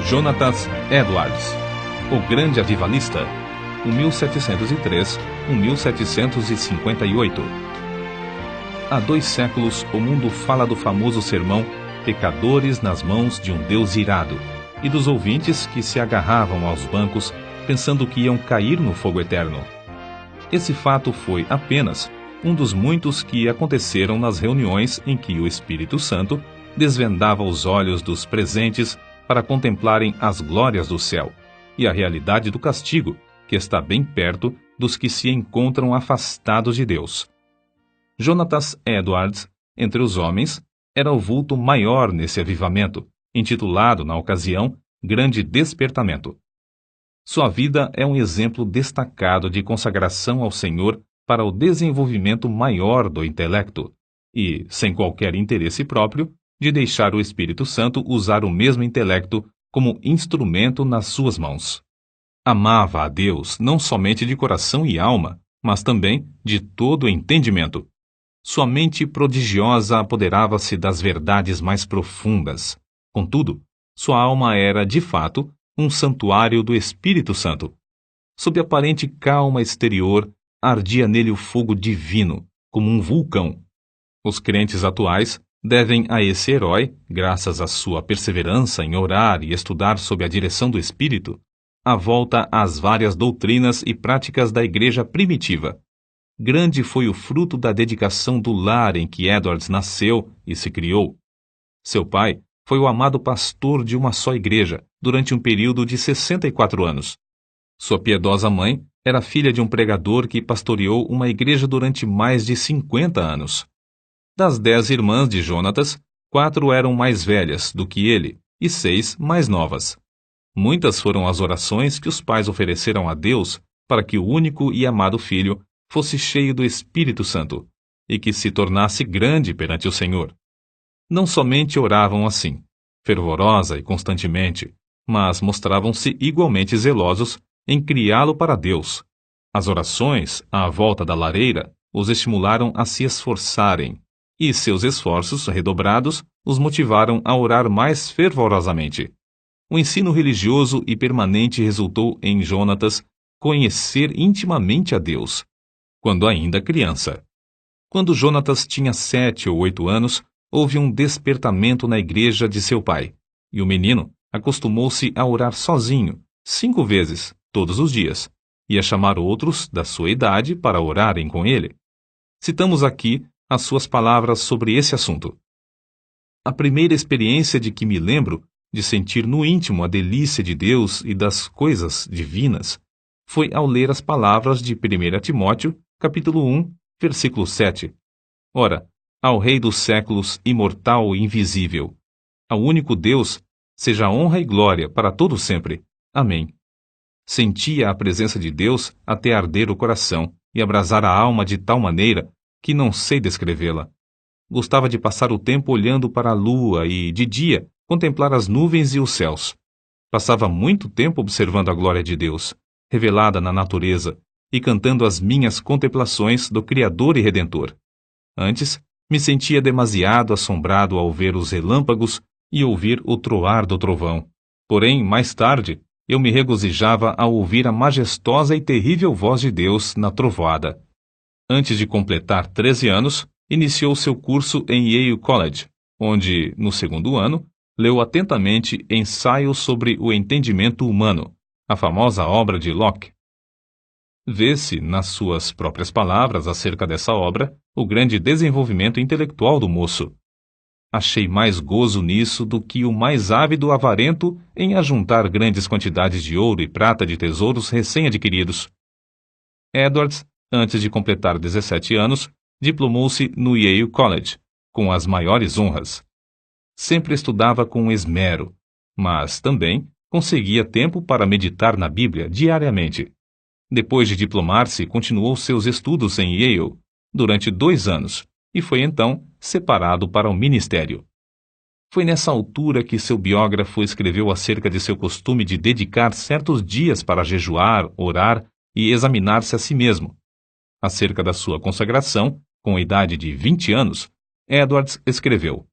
Jonathan Edwards, o grande avivalista, 1703-1758. Há 2 séculos, o mundo fala do famoso sermão Pecadores nas mãos de um Deus irado, e dos ouvintes que se agarravam aos bancos pensando que iam cair no fogo eterno. Esse fato foi apenas um dos muitos que aconteceram nas reuniões em que o Espírito Santo desvendava os olhos dos presentes para contemplarem as glórias do céu e a realidade do castigo, que está bem perto dos que se encontram afastados de Deus. Jonathan Edwards, entre os homens, era o vulto maior nesse avivamento, intitulado, na ocasião, Grande Despertamento. Sua vida é um exemplo destacado de consagração ao Senhor para o desenvolvimento maior do intelecto e, sem qualquer interesse próprio, de deixar o Espírito Santo usar o mesmo intelecto como instrumento nas suas mãos. Amava a Deus não somente de coração e alma, mas também de todo o entendimento. Sua mente prodigiosa apoderava-se das verdades mais profundas. Contudo, sua alma era, de fato, um santuário do Espírito Santo. Sob aparente calma exterior, ardia nele o fogo divino, como um vulcão. Os crentes atuais devem a esse herói, graças à sua perseverança em orar e estudar sob a direção do Espírito, a volta às várias doutrinas e práticas da igreja primitiva. Grande foi o fruto da dedicação do lar em que Edwards nasceu e se criou. Seu pai foi o amado pastor de uma só igreja durante um período de 64 anos. Sua piedosa mãe era filha de um pregador que pastoreou uma igreja durante mais de 50 anos. Das 10 irmãs de Jonatas, 4 eram mais velhas do que ele e 6 mais novas. Muitas foram as orações que os pais ofereceram a Deus para que o único e amado filho fosse cheio do Espírito Santo e que se tornasse grande perante o Senhor. Não somente oravam assim, fervorosa e constantemente, mas mostravam-se igualmente zelosos em criá-lo para Deus. As orações, à volta da lareira, os estimularam a se esforçarem, e seus esforços redobrados os motivaram a orar mais fervorosamente. O ensino religioso e permanente resultou em Jonatas conhecer intimamente a Deus, quando ainda criança. Quando Jonatas tinha 7 ou 8 anos, houve um despertamento na igreja de seu pai, e o menino acostumou-se a orar sozinho, 5 vezes, todos os dias, e a chamar outros da sua idade para orarem com ele. Citamos aqui as suas palavras sobre esse assunto. A primeira experiência de que me lembro, de sentir no íntimo a delícia de Deus e das coisas divinas, foi ao ler as palavras de 1 Timóteo, capítulo 1, versículo 7. Ora, ao Rei dos séculos, imortal e invisível, ao único Deus, seja honra e glória para todo sempre. Amém. Sentia a presença de Deus até arder o coração e abrasar a alma de tal maneira que não sei descrevê-la. Gostava de passar o tempo olhando para a lua e, de dia, contemplar as nuvens e os céus. Passava muito tempo observando a glória de Deus, revelada na natureza, e cantando as minhas contemplações do Criador e Redentor. Antes, me sentia demasiado assombrado ao ver os relâmpagos e ouvir o troar do trovão. Porém, mais tarde, eu me regozijava ao ouvir a majestosa e terrível voz de Deus na trovoada. Antes de completar 13 anos, iniciou seu curso em Yale College, onde, no 2º ano, leu atentamente Ensaio sobre o Entendimento Humano, a famosa obra de Locke. Vê-se, nas suas próprias palavras acerca dessa obra, o grande desenvolvimento intelectual do moço. Achei mais gozo nisso do que o mais ávido avarento em ajuntar grandes quantidades de ouro e prata de tesouros recém-adquiridos. Edwards, antes de completar 17 anos, diplomou-se no Yale College, com as maiores honras. Sempre estudava com esmero, mas também conseguia tempo para meditar na Bíblia diariamente. Depois de diplomar-se, continuou seus estudos em Yale durante 2 anos e foi então separado para o ministério. Foi nessa altura que seu biógrafo escreveu acerca de seu costume de dedicar certos dias para jejuar, orar e examinar-se a si mesmo. Acerca da sua consagração, com a idade de 20 anos, Edwards escreveu: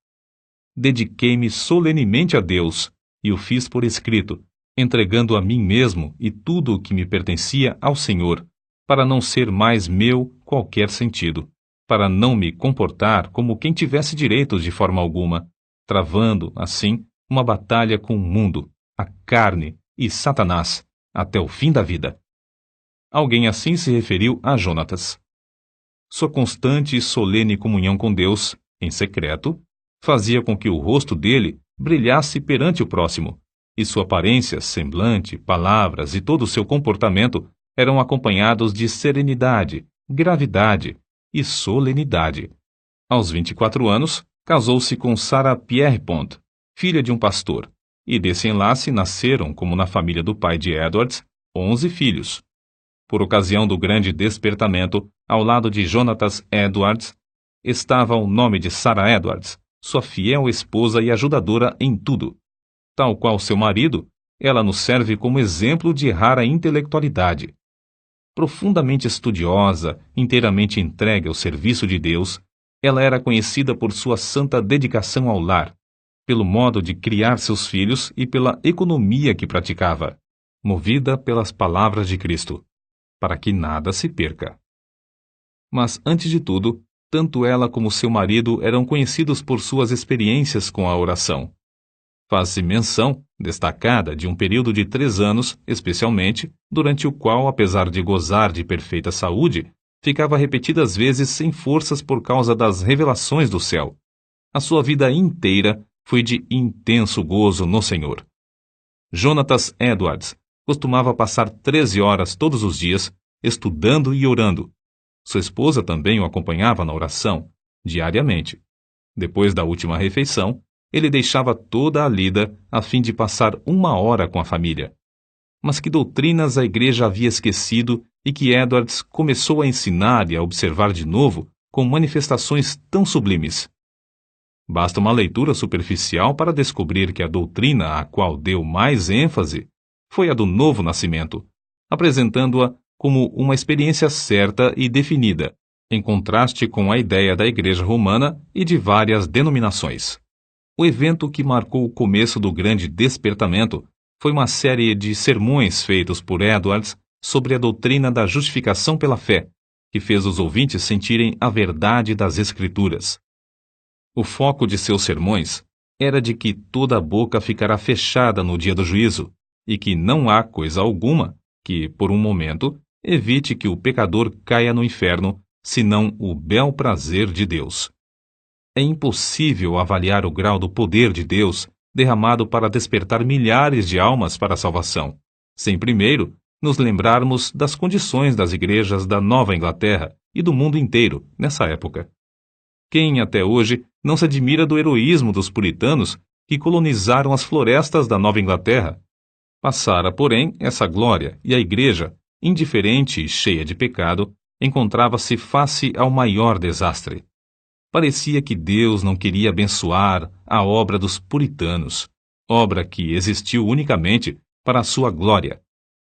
Dediquei-me solenemente a Deus e o fiz por escrito, entregando a mim mesmo e tudo o que me pertencia ao Senhor, para não ser mais meu qualquer sentido, para não me comportar como quem tivesse direitos de forma alguma, travando, assim, uma batalha com o mundo, a carne e Satanás, até o fim da vida. Alguém assim se referiu a Jonatas. Sua constante e solene comunhão com Deus, em secreto, fazia com que o rosto dele brilhasse perante o próximo, e sua aparência, semblante, palavras e todo o seu comportamento eram acompanhados de serenidade, gravidade e solenidade. Aos 24 anos, casou-se com Sarah Pierrepont, filha de um pastor, e desse enlace nasceram, como na família do pai de Edwards, 11 filhos. Por ocasião do grande despertamento, ao lado de Jonatas Edwards, estava o nome de Sarah Edwards, sua fiel esposa e ajudadora em tudo. Tal qual seu marido, ela nos serve como exemplo de rara intelectualidade. Profundamente estudiosa, inteiramente entregue ao serviço de Deus, ela era conhecida por sua santa dedicação ao lar, pelo modo de criar seus filhos e pela economia que praticava, movida pelas palavras de Cristo, para que nada se perca. Mas, antes de tudo, tanto ela como seu marido eram conhecidos por suas experiências com a oração. Faz-se menção, destacada, de um período de 3 anos, especialmente, durante o qual, apesar de gozar de perfeita saúde, ficava repetidas vezes sem forças por causa das revelações do céu. A sua vida inteira foi de intenso gozo no Senhor. Jonatas Edwards costumava passar 13 horas todos os dias, estudando e orando. Sua esposa também o acompanhava na oração, diariamente. Depois da última refeição, ele deixava toda a lida a fim de passar 1 hora com a família. Mas que doutrinas a igreja havia esquecido e que Edwards começou a ensinar e a observar de novo com manifestações tão sublimes? Basta uma leitura superficial para descobrir que a doutrina a qual deu mais ênfase foi a do novo nascimento, apresentando-a como uma experiência certa e definida, em contraste com a ideia da Igreja Romana e de várias denominações. O evento que marcou o começo do grande despertamento foi uma série de sermões feitos por Edwards sobre a doutrina da justificação pela fé, que fez os ouvintes sentirem a verdade das Escrituras. O foco de seus sermões era de que toda a boca ficará fechada no dia do juízo, e que não há coisa alguma que, por um momento, evite que o pecador caia no inferno, senão o bel prazer de Deus. É impossível avaliar o grau do poder de Deus derramado para despertar milhares de almas para a salvação, sem primeiro nos lembrarmos das condições das igrejas da Nova Inglaterra e do mundo inteiro nessa época. Quem até hoje não se admira do heroísmo dos puritanos que colonizaram as florestas da Nova Inglaterra? Passara, porém, essa glória e a igreja, indiferente e cheia de pecado, encontrava-se face ao maior desastre. Parecia que Deus não queria abençoar a obra dos puritanos, obra que existiu unicamente para a sua glória.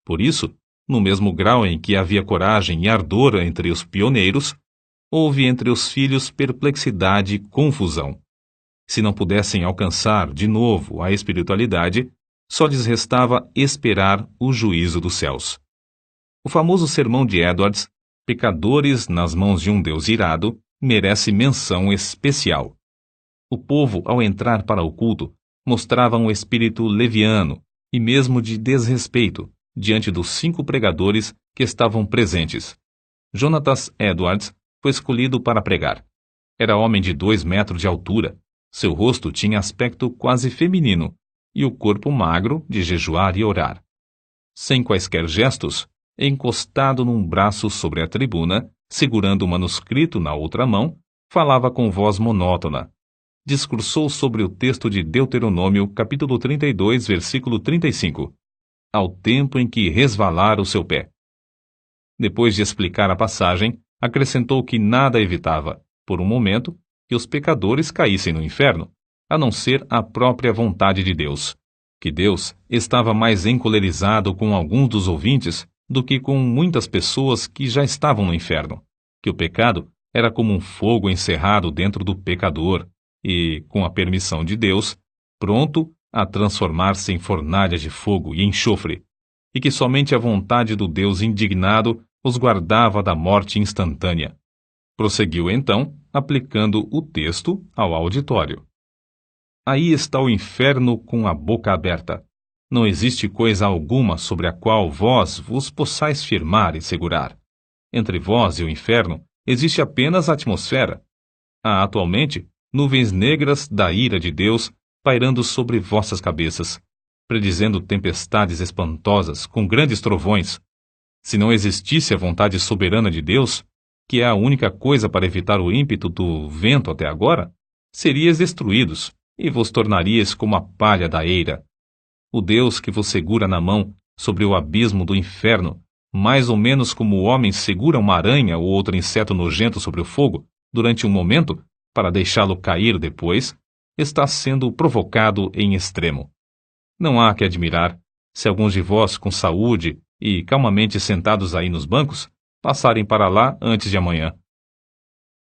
Por isso, no mesmo grau em que havia coragem e ardor entre os pioneiros, houve entre os filhos perplexidade e confusão. Se não pudessem alcançar de novo a espiritualidade, só lhes restava esperar o juízo dos céus. O famoso sermão de Edwards, Pecadores nas mãos de um Deus irado, merece menção especial. O povo, ao entrar para o culto, mostrava um espírito leviano e mesmo de desrespeito diante dos 5 pregadores que estavam presentes. Jonatas Edwards foi escolhido para pregar. Era homem de 2 metros de altura, seu rosto tinha aspecto quase feminino e o corpo magro de jejuar e orar. Sem quaisquer gestos, encostado num braço sobre a tribuna, segurando o manuscrito na outra mão, falava com voz monótona. Discursou sobre o texto de Deuteronômio, capítulo 32, versículo 35, ao tempo em que resvalara o seu pé. Depois de explicar a passagem, acrescentou que nada evitava, por um momento, que os pecadores caíssem no inferno, a não ser a própria vontade de Deus, que Deus estava mais encolerizado com alguns dos ouvintes do que com muitas pessoas que já estavam no inferno, que o pecado era como um fogo encerrado dentro do pecador e, com a permissão de Deus, pronto a transformar-se em fornalhas de fogo e enxofre, e que somente a vontade do Deus indignado os guardava da morte instantânea. Prosseguiu então, aplicando o texto ao auditório. Aí está o inferno com a boca aberta. Não existe coisa alguma sobre a qual vós vos possais firmar e segurar. Entre vós e o inferno existe apenas a atmosfera. Há atualmente nuvens negras da ira de Deus pairando sobre vossas cabeças, predizendo tempestades espantosas com grandes trovões. Se não existisse a vontade soberana de Deus, que é a única coisa para evitar o ímpeto do vento até agora, seríeis destruídos e vos tornaríeis como a palha da eira. O Deus que vos segura na mão sobre o abismo do inferno, mais ou menos como o homem segura uma aranha ou outro inseto nojento sobre o fogo, durante um momento, para deixá-lo cair depois, está sendo provocado em extremo. Não há que admirar se alguns de vós com saúde e calmamente sentados aí nos bancos, passarem para lá antes de amanhã.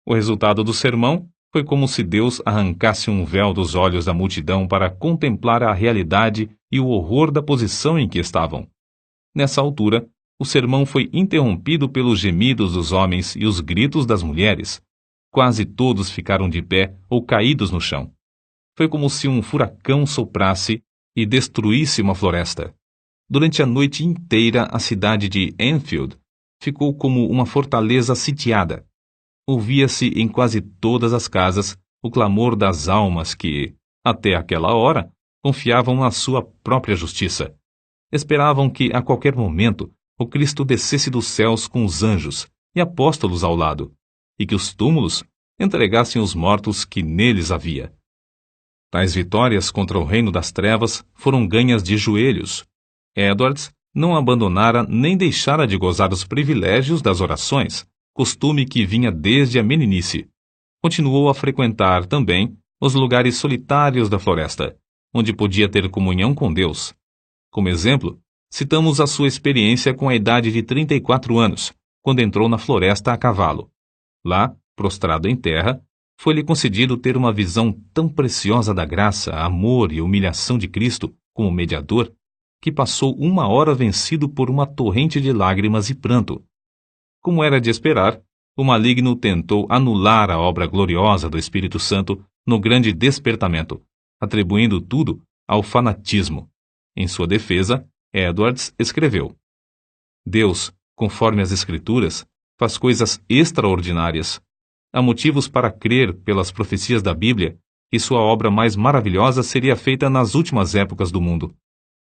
O resultado do sermão foi como se Deus arrancasse um véu dos olhos da multidão para contemplar a realidade e o horror da posição em que estavam. Nessa altura, o sermão foi interrompido pelos gemidos dos homens e os gritos das mulheres. Quase todos ficaram de pé ou caídos no chão. Foi como se um furacão soprasse e destruísse uma floresta. Durante a noite inteira, a cidade de Enfield ficou como uma fortaleza sitiada. Ouvia-se em quase todas as casas o clamor das almas que, até aquela hora, confiavam na sua própria justiça. Esperavam que, a qualquer momento, o Cristo descesse dos céus com os anjos e apóstolos ao lado, e que os túmulos entregassem os mortos que neles havia. Tais vitórias contra o reino das trevas foram ganhas de joelhos. Edwards não abandonara nem deixara de gozar os privilégios das orações, costume que vinha desde a meninice. Continuou a frequentar também os lugares solitários da floresta, onde podia ter comunhão com Deus. Como exemplo, citamos a sua experiência com a idade de 34 anos, quando entrou na floresta a cavalo. Lá, prostrado em terra, foi-lhe concedido ter uma visão tão preciosa da graça, amor e humilhação de Cristo como mediador, que passou 1 hora vencido por uma torrente de lágrimas e pranto. Como era de esperar, o maligno tentou anular a obra gloriosa do Espírito Santo no grande despertamento, atribuindo tudo ao fanatismo. Em sua defesa, Edwards escreveu: Deus, conforme as Escrituras, faz coisas extraordinárias. Há motivos para crer, pelas profecias da Bíblia, que sua obra mais maravilhosa seria feita nas últimas épocas do mundo.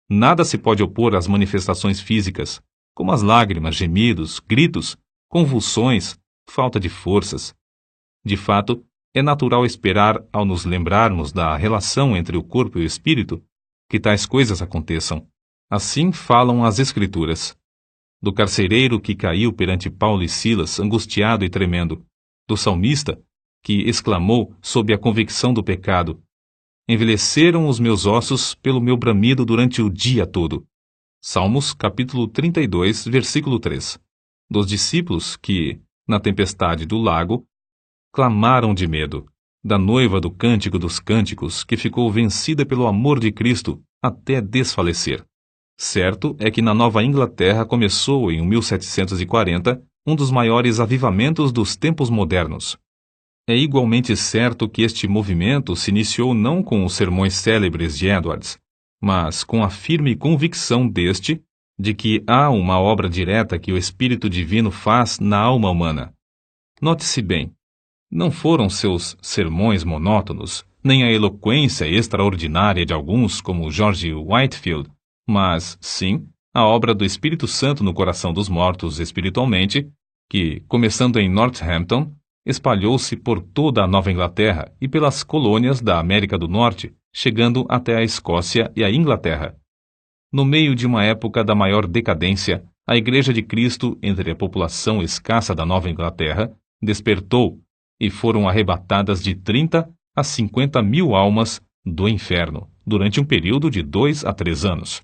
Nada se pode opor às manifestações físicas, como as lágrimas, gemidos, gritos, convulsões, falta de forças. De fato, é natural esperar, ao nos lembrarmos da relação entre o corpo e o espírito, que tais coisas aconteçam. Assim falam as Escrituras. Do carcereiro que caiu perante Paulo e Silas, angustiado e tremendo. Do salmista, que exclamou sob a convicção do pecado: Envelheceram os meus ossos pelo meu bramido durante o dia todo. Salmos, capítulo 32, versículo 3. Dos discípulos que, na tempestade do lago, clamaram de medo. Da noiva do Cântico dos Cânticos, que ficou vencida pelo amor de Cristo até desfalecer. Certo é que na Nova Inglaterra começou, em 1740, um dos maiores avivamentos dos tempos modernos. É igualmente certo que este movimento se iniciou não com os sermões célebres de Edwards, mas com a firme convicção deste de que há uma obra direta que o Espírito Divino faz na alma humana. Note-se bem, não foram seus sermões monótonos, nem a eloquência extraordinária de alguns como George Whitefield, mas, sim, a obra do Espírito Santo no coração dos mortos espiritualmente, que, começando em Northampton, espalhou-se por toda a Nova Inglaterra e pelas colônias da América do Norte, chegando até a Escócia e a Inglaterra. No meio de uma época da maior decadência, a Igreja de Cristo, entre a população escassa da Nova Inglaterra, despertou e foram arrebatadas de 30 a 50 mil almas do inferno, durante um período de 2 a 3 anos.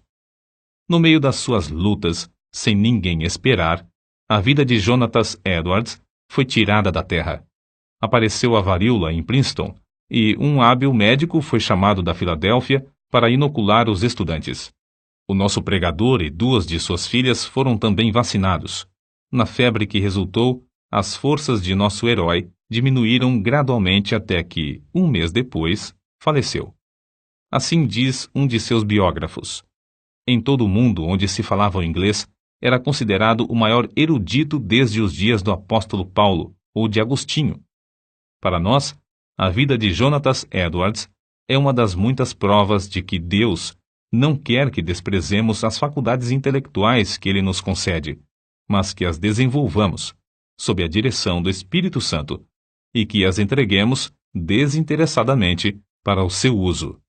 No meio das suas lutas, sem ninguém esperar, a vida de Jonatas Edwards foi tirada da terra. Apareceu a varíola em Princeton, e um hábil médico foi chamado da Filadélfia para inocular os estudantes. O nosso pregador e 2 de suas filhas foram também vacinados. Na febre que resultou, as forças de nosso herói diminuíram gradualmente até que, um mês depois, faleceu. Assim diz um de seus biógrafos. Em todo o mundo onde se falava o inglês, era considerado o maior erudito desde os dias do apóstolo Paulo ou de Agostinho. Para nós, a vida de Jonatas Edwards é uma das muitas provas de que Deus não quer que desprezemos as faculdades intelectuais que Ele nos concede, mas que as desenvolvamos, sob a direção do Espírito Santo, e que as entreguemos desinteressadamente para o seu uso.